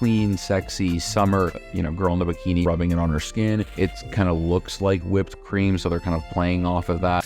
clean, sexy, summer, girl in the bikini rubbing it on her skin. It kind of looks like whipped cream, so they're kind of playing off of that.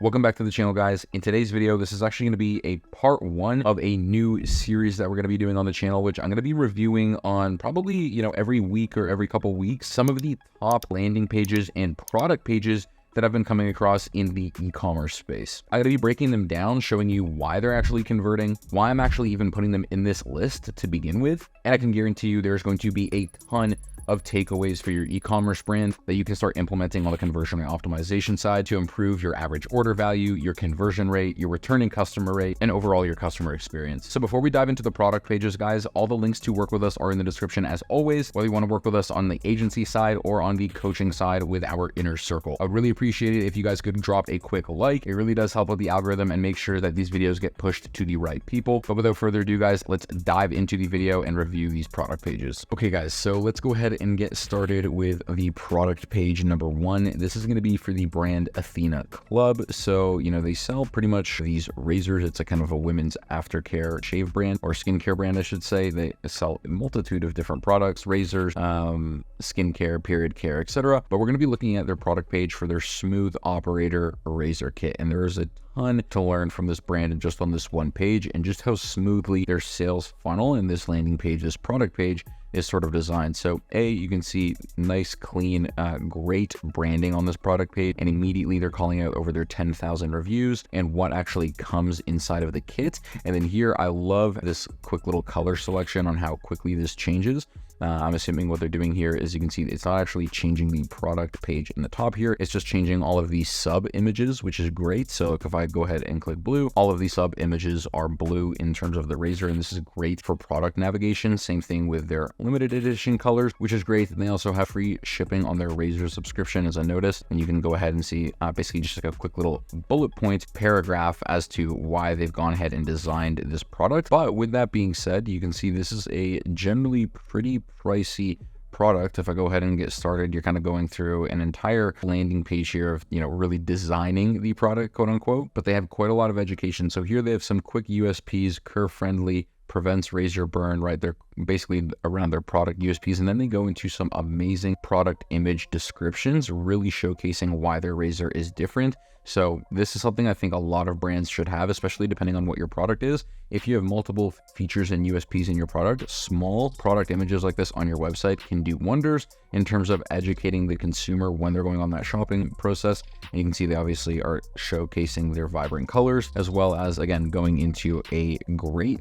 Welcome back to the channel, guys. In today's video, this is actually going to be a part 1 of a new series that we're going to be doing on the channel, which I'm going to be reviewing on probably, every week or every couple weeks, some of the top landing pages and product pages that I've been coming across in the e-commerce space. I'm going to be breaking them down, showing you why they're actually converting, why I'm actually even putting them in this list to begin with. And I can guarantee you there's going to be a ton of takeaways for your e-commerce brand that you can start implementing on the conversion and optimization side to improve your average order value, your conversion rate, your returning customer rate, and overall your customer experience. So before we dive into the product pages, guys, all the links to work with us are in the description as always, whether you want to work with us on the agency side or on the coaching side with our inner circle. I'd really appreciate it if you guys could drop a quick like. It really does help with the algorithm and make sure that these videos get pushed to the right people. But without further ado, guys, let's dive into the video and review these product pages. Okay, guys, so let's go ahead and get started with the product page number 1. This is going to be for the brand Athena Club. So, they sell pretty much these razors. It's a kind of a women's aftercare shave brand, or skincare brand, I should say. They sell a multitude of different products, razors, skincare, period care, etc. But we're going to be looking at their product page for their Smooth Operator razor kit. And there is a ton to learn from this brand and just on this one page, and just how smoothly their sales funnel in this landing page, this product page, is sort of designed. So you can see nice, clean, great branding on this product page, and immediately they're calling out over their 10,000 reviews and what actually comes inside of the kit. And then here, I love this quick little color selection on how quickly this changes. I'm assuming what they're doing here is, you can see it's not actually changing the product page in the top here. It's just changing all of these sub images, which is great. So if I go ahead and click blue, all of these sub images are blue in terms of the razor. And this is great for product navigation. Same thing with their limited edition colors, which is great. And they also have free shipping on their razor subscription, as I noticed. And you can go ahead and see basically just like a quick little bullet point paragraph as to why they've gone ahead and designed this product. But with that being said, you can see this is a generally pretty pricey product. If I go ahead and get started, you're kind of going through an entire landing page here of, really designing the product, quote unquote, but they have quite a lot of education. So here they have some quick USPs, curve friendly, prevents razor burn, right? They're basically around their product USPs, and then they go into some amazing product image descriptions, really showcasing why their razor is different. So this is something I think a lot of brands should have, especially depending on what your product is. If you have multiple features and USPs in your product, small product images like this on your website can do wonders in terms of educating the consumer when they're going on that shopping process. And you can see they obviously are showcasing their vibrant colors, as well as, again, going into a great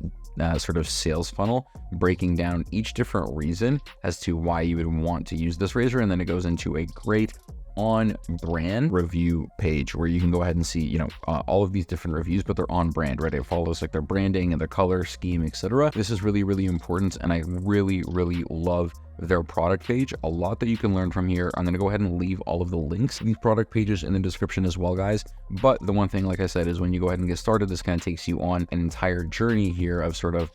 sort of sales funnel, breaking down each different reason as to why you would want to use this razor. And then it goes into a great on brand review page where you can go ahead and see, all of these different reviews, but they're on brand, right? It follows like their branding and their color scheme, etc. This is really, really important. And I really, really love their product page. A lot that you can learn from here. I'm going to go ahead and leave all of the links to these product pages in the description as well, guys. But the one thing, like I said, is when you go ahead and get started, this kind of takes you on an entire journey here of sort of,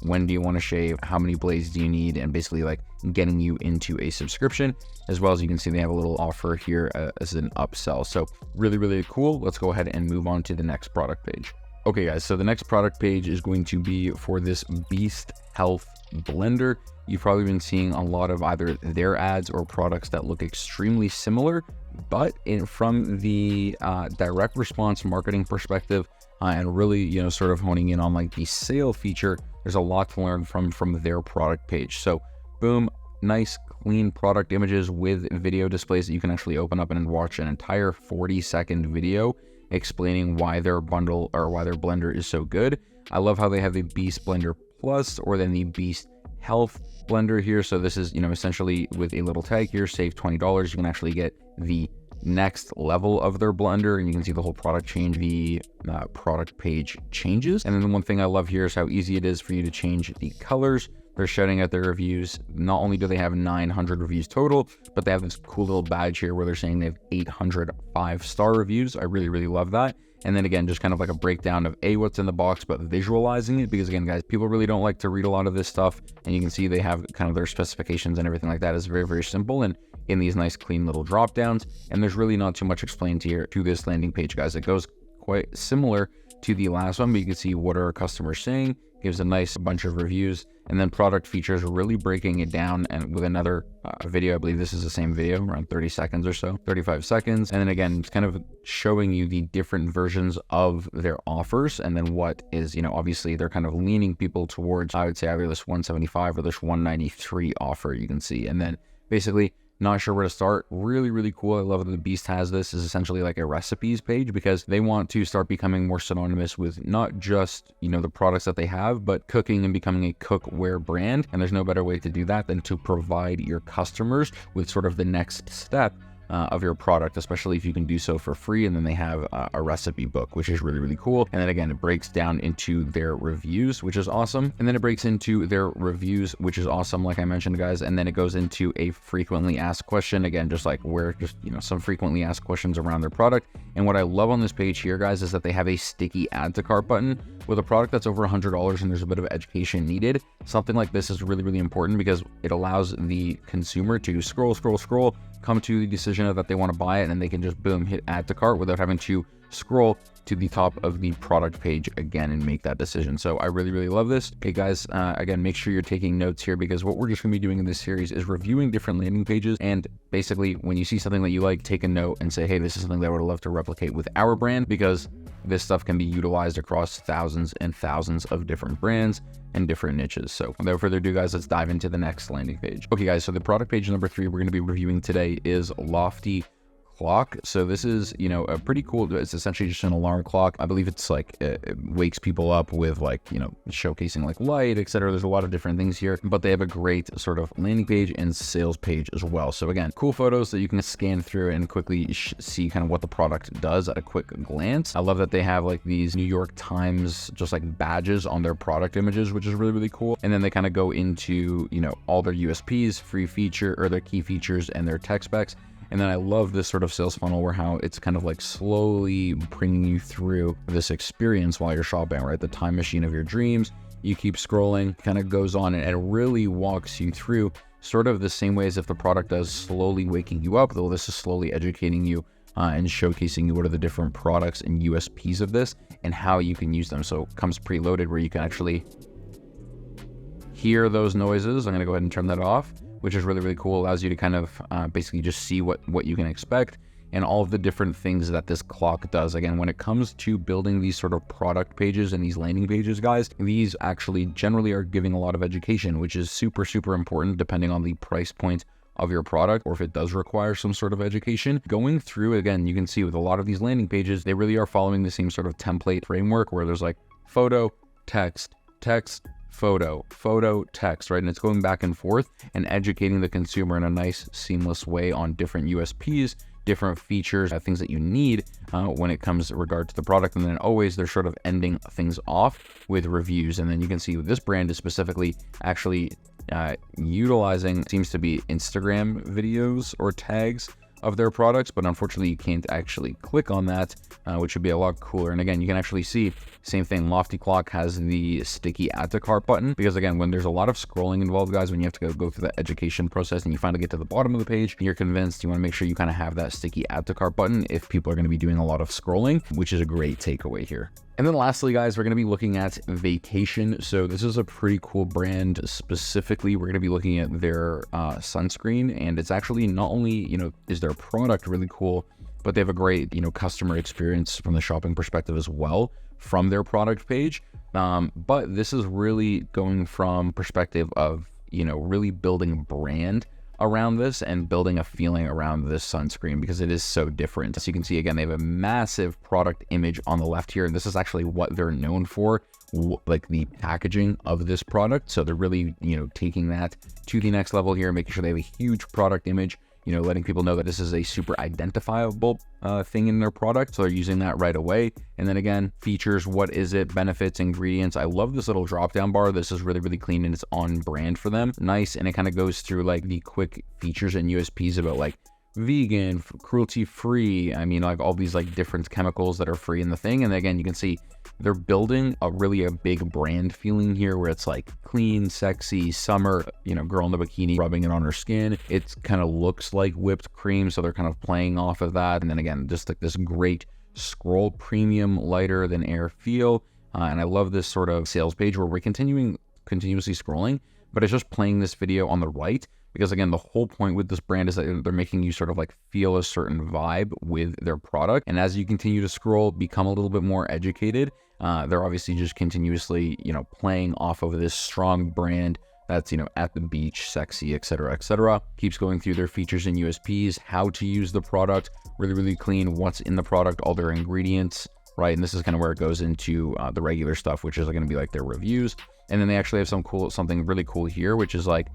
when do you want to shave? How many blades do you need? And basically like getting you into a subscription, as well as you can see they have a little offer here as an upsell. So really, really cool. Let's go ahead and move on to the next product page. Okay, guys, so the next product page is going to be for this Beast Health blender. You've probably been seeing a lot of either their ads or products that look extremely similar, but from the direct response marketing perspective, and really, sort of honing in on like the sale feature, there's a lot to learn from their product page. So boom, nice clean product images with video displays that you can actually open up and watch an entire 40-second video explaining why their bundle or why their blender is so good. I love how they have the Beast Blender Plus, or then the Beast Health blender here. So this is, essentially with a little tag here, save $20. You can actually get the next level of their blender, and you can see the whole product change, the product page changes. And then the one thing I love here is how easy it is for you to change the colors. They're shouting out their reviews. Not only do they have 900 reviews total, but they have this cool little badge here where they're saying they have 800 5-star reviews. I really, really love that. And then again, just kind of like a breakdown of what's in the box, but visualizing it, because again, guys, people really don't like to read a lot of this stuff. And you can see they have kind of their specifications and everything like that is very, very simple and in these nice clean little drop downs. And there's really not too much explained here to this landing page, guys. It goes quite similar to the last one, but you can see what are customers saying, gives a nice bunch of reviews, and then product features, really breaking it down, and with another video, I believe this is the same video, around 30 seconds or so, 35 seconds. And then again, it's kind of showing you the different versions of their offers, and then what is, obviously they're kind of leaning people towards, I would say, either this 175 or this 193 offer, you can see. And then basically, not sure where to start. Really, really cool. I love that the Beast has this. Is essentially like a recipes page, because they want to start becoming more synonymous with not just, the products that they have, but cooking and becoming a cookware brand. And there's no better way to do that than to provide your customers with sort of the next step of your product, especially if you can do so for free. And then they have a recipe book, which is really, really cool. And then again, it breaks down into their reviews, which is awesome. And then it breaks into their reviews, which is awesome, like I mentioned, guys. And then it goes into a frequently asked question, again, just like where some frequently asked questions around their product. And what I love on this page here, guys, is that they have a sticky add to cart button. With a product that's over $100 and there's a bit of education needed, something like this is really, really important, because it allows the consumer to scroll, come to the decision that they want to buy it, and they can just boom, hit add to cart without having to scroll to the top of the product page again and make that decision. So I really, really love this. Okay, guys, again, make sure you're taking notes here, because what we're just going to be doing in this series is reviewing different landing pages. And basically, when you see something that you like, take a note and say, hey, this is something that I would love to replicate with our brand, because this stuff can be utilized across thousands and thousands of different brands and different niches. So without further ado, guys, let's dive into the next landing page. Okay, guys, so the product page number 3 we're going to be reviewing today is Lofty Clock. So this is, a pretty cool, it's essentially just an alarm clock. I believe it's like, it wakes people up with like, showcasing like light, etc. There's a lot of different things here, but they have a great sort of landing page and sales page as well. So again, cool photos that you can scan through and quickly see kind of what the product does at a quick glance. I love that they have like these New York Times, just like badges on their product images, which is really, really cool. And then they kind of go into, all their USPs, free feature, or their key features and their tech specs. And then I love this sort of sales funnel where how it's kind of like slowly bringing you through this experience while you're shopping, right? The time machine of your dreams. You keep scrolling, kind of goes on, and it really walks you through sort of the same way as if the product does, slowly waking you up, though this is slowly educating you and showcasing you what are the different products and USPs of this and how you can use them. So it comes preloaded where you can actually hear those noises. I'm going to go ahead and turn that off, which is really, really cool. Allows you to kind of basically just see what you can expect and all of the different things that this clock does. Again, when it comes to building these sort of product pages and these landing pages, guys, these actually generally are giving a lot of education, which is super, super important depending on the price point of your product, or if it does require some sort of education. Going through, again, you can see with a lot of these landing pages, they really are following the same sort of template framework where there's like photo, text, photo, text, right? And it's going back and forth and educating the consumer in a nice, seamless way on different USPs, different features, things that you need when it comes in regard to the product. And then always they're sort of ending things off with reviews. And then you can see this brand is specifically actually utilizing, seems to be Instagram videos or tags of their products, but unfortunately you can't actually click on that, which would be a lot cooler. And again, you can actually see same thing. Lofty Clock has the sticky add to cart button, because again, when there's a lot of scrolling involved, guys, when you have to go through the education process and you finally get to the bottom of the page and you're convinced, you want to make sure you kind of have that sticky add to cart button if people are going to be doing a lot of scrolling, which is a great takeaway here. And then lastly, guys, we're going to be looking at Vacation. So this is a pretty cool brand. Specifically, we're going to be looking at their sunscreen, and it's actually not only, is their product really cool, but they have a great, customer experience from the shopping perspective as well from their product page. But this is really going from perspective of, really building a brand around this and building a feeling around this sunscreen, because it is so different. As you can see, again, they have a massive product image on the left here, and this is actually what they're known for, like the packaging of this product. So they're really, taking that to the next level here, making sure they have a huge product image, letting people know that this is a super identifiable thing in their product. So they're using that right away. And then again, features, what is it, benefits, ingredients. I love this little drop down bar. This is really, really clean and it's on brand for them. Nice. And it kind of goes through like the quick features and USPs about like vegan, cruelty free. I mean, like all these like different chemicals that are free in the thing. And again, you can see they're building a big brand feeling here where it's like clean, sexy, summer, girl in the bikini rubbing it on her skin. It kind of looks like whipped cream. So they're kind of playing off of that. And then again, just like this great scroll premium, lighter than air feel. And I love this sort of sales page where we're continuously scrolling, but it's just playing this video on the right. Because again, the whole point with this brand is that they're making you sort of like feel a certain vibe with their product. And as you continue to scroll, become a little bit more educated, they're obviously just continuously, playing off of this strong brand that's, at the beach, sexy, etc., etc. Keeps going through their features and USPs, how to use the product, really, really clean, what's in the product, all their ingredients, right? And this is kind of where it goes into the regular stuff, which is going to be like their reviews. And then they actually have something really cool here, which is like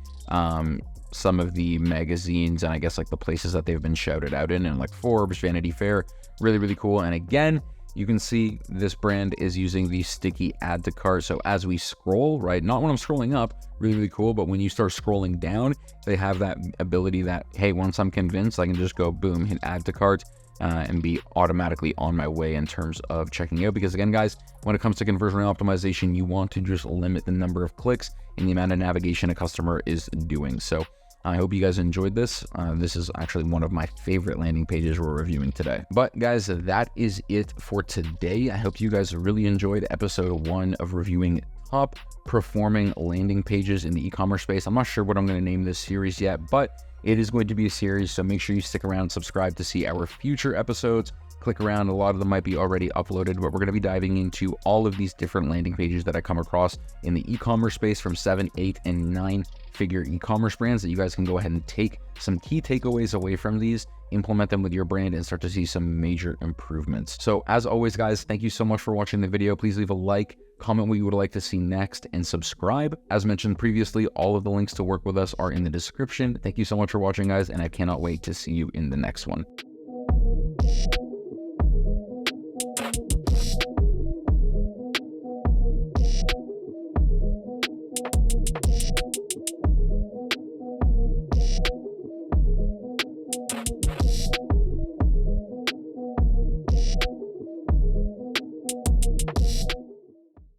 some of the magazines and I guess like the places that they've been shouted out in, and like Forbes, Vanity Fair, really, really cool. And again, you can see this brand is using the sticky add to cart. So as we scroll, right, not when I'm scrolling up, really, really cool, but when you start scrolling down, they have that ability that, hey, once I'm convinced, I can just go boom, hit add to cart, and be automatically on my way in terms of checking out. Because again, guys, when it comes to conversion optimization, you want to just limit the number of clicks and the amount of navigation a customer is doing. So I hope you guys enjoyed this. This is actually one of my favorite landing pages we're reviewing today. But guys, that is it for today. I hope you guys really enjoyed episode 1 of reviewing top performing landing pages in the e-commerce space. I'm not sure what I'm going to name this series yet, but it is going to be a series, so make sure you stick around, subscribe to see our future episodes. Click around, a lot of them might be already uploaded, but we're going to be diving into all of these different landing pages that I come across in the e-commerce space from 7, 8, and 9 figure e-commerce brands that you guys can go ahead and take some key takeaways away from these, implement them with your brand, and start to see some major improvements. So as always, guys, thank you so much for watching the video. Please leave a like, comment what you would like to see next, and subscribe. As mentioned previously, all of the links to work with us are in the description. Thank you so much for watching, guys, and I cannot wait to see you in the next one.